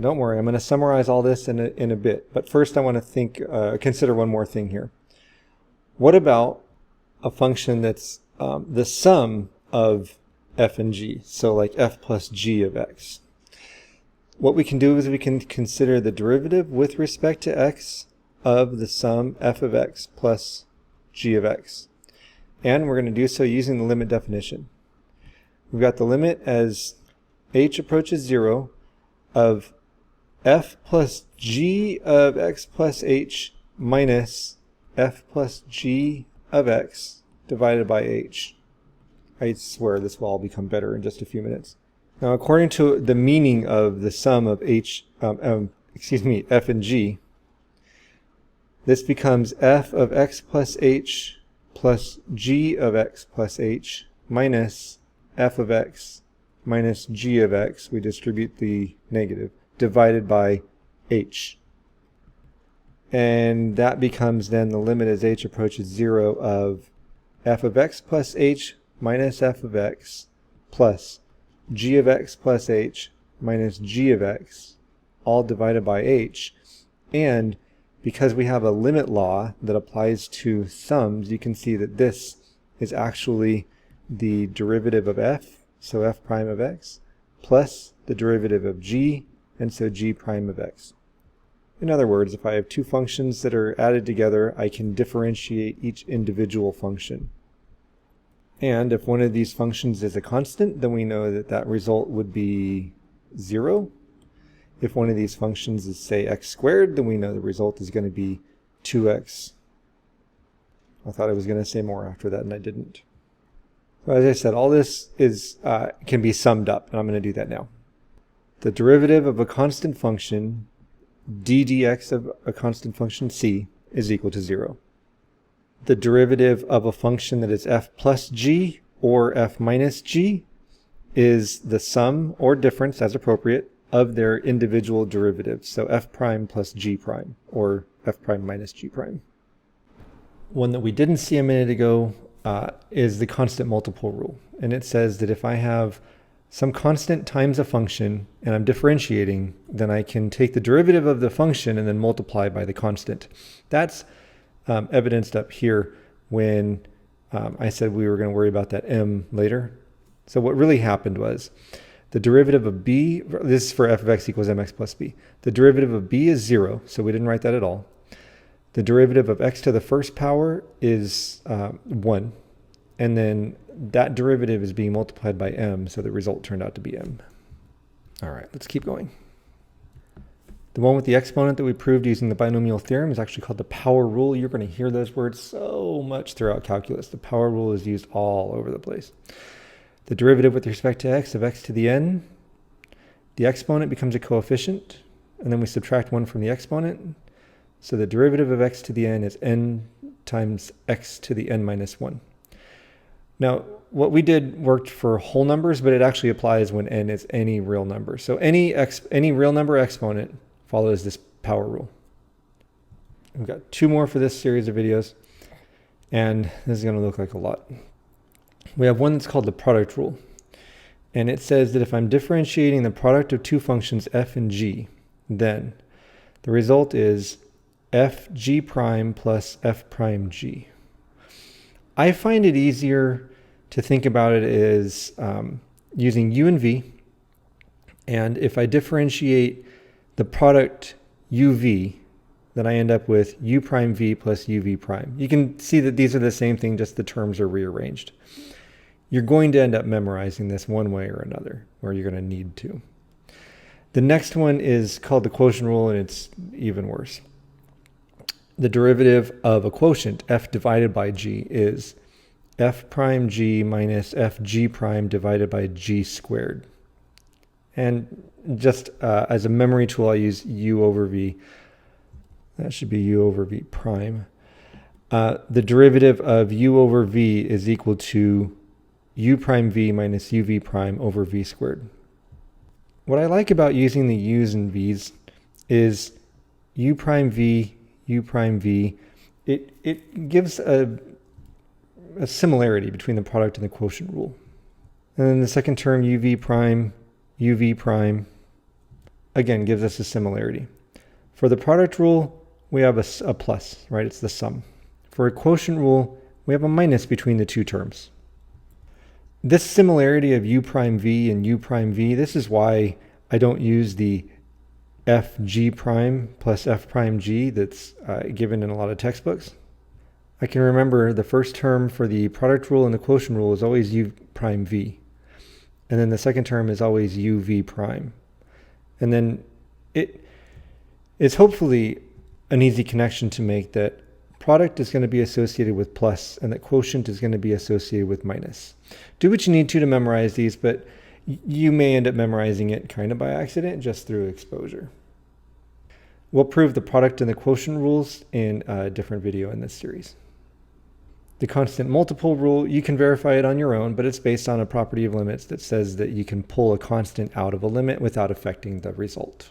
don't worry. I'm going to summarize all this in a bit. But first I want to consider one more thing here. What about a function that's the sum of f and g? So like f plus g of x. What we can do is we can consider the derivative with respect to x of the sum f of x plus g of x. And we're going to do so using the limit definition. We've got the limit as h approaches 0 of f plus g of x plus h minus f plus g of x divided by h. I swear this will all become better in just a few minutes. Now, according to the meaning of the sum of f and g, this becomes f of x plus h plus g of x plus h minus f of x minus g of x, we distribute the negative, divided by h. And that becomes then the limit as h approaches 0 of f of x plus h minus f of x plus g of x plus h minus g of x, all divided by h. And because we have a limit law that applies to sums, you can see that this is actually the derivative of f, so f prime of x, plus the derivative of g, and so g prime of x. In other words, if I have two functions that are added together, I can differentiate each individual function. And if one of these functions is a constant, then we know that that result would be 0. If one of these functions is, say, x squared, then we know the result is going to be 2x. I thought I was going to say more after that, and I didn't. So as I said, all this can be summed up, and I'm going to do that now. The derivative of a constant function, d dx of a constant function c, is equal to 0. The derivative of a function that is f plus g or f minus g is the sum or difference, as appropriate, of their individual derivatives. So f prime plus g prime, or f prime minus g prime. One that we didn't see a minute ago is the constant multiple rule. And it says that if I have some constant times a function and I'm differentiating, then I can take the derivative of the function and then multiply by the constant. That's evidenced up here when I said we were going to worry about that m later. So what really happened was the derivative of b, this is for f of x equals mx plus b. The derivative of b is 0, so we didn't write that at all. The derivative of x to the first power is 1. And then that derivative is being multiplied by m, so the result turned out to be m. All right, let's keep going. The one with the exponent that we proved using the binomial theorem is actually called the power rule. You're going to hear those words so much throughout calculus. The power rule is used all over the place. The derivative with respect to x of x to the n, the exponent becomes a coefficient, and then we subtract 1 from the exponent. So the derivative of x to the n is n times x to the n minus 1. Now, what we did worked for whole numbers, but it actually applies when n is any real number. So any real number exponent follows this power rule. We've got 2 more for this series of videos, and this is going to look like a lot. We have one that's called the product rule, and it says that if I'm differentiating the product of two functions f and g, then the result is f g prime plus f prime g. I find it easier to think about it as using u and v, and if I differentiate the product uv, then I end up with u prime v plus uv prime. You can see that these are the same thing, just the terms are rearranged. You're going to end up memorizing this one way or another, or you're going to need to. The next one is called the quotient rule, and it's even worse. The derivative of a quotient, f divided by g, is f prime g minus f g prime divided by g squared. And just as a memory tool, I use u over v. That should be u over v prime. The derivative of u over v is equal to u prime v minus uv prime over v squared. What I like about using the u's and v's is u prime v, it gives a similarity between the product and the quotient rule. And then the second term, uv prime, again, gives us a similarity. For the product rule, we have a plus, right? It's the sum. For a quotient rule, we have a minus between the two terms. This similarity of u prime v and u prime v, this is why I don't use the fg prime plus f prime g that's given in a lot of textbooks. I can remember the first term for the product rule and the quotient rule is always u prime v. And then the second term is always uv prime. And then it's hopefully an easy connection to make that product is going to be associated with plus and that quotient is going to be associated with minus. Do what you need to memorize these, but you may end up memorizing it kind of by accident just through exposure. We'll prove the product and the quotient rules in a different video in this series. The constant multiple rule, you can verify it on your own, but it's based on a property of limits that says that you can pull a constant out of a limit without affecting the result.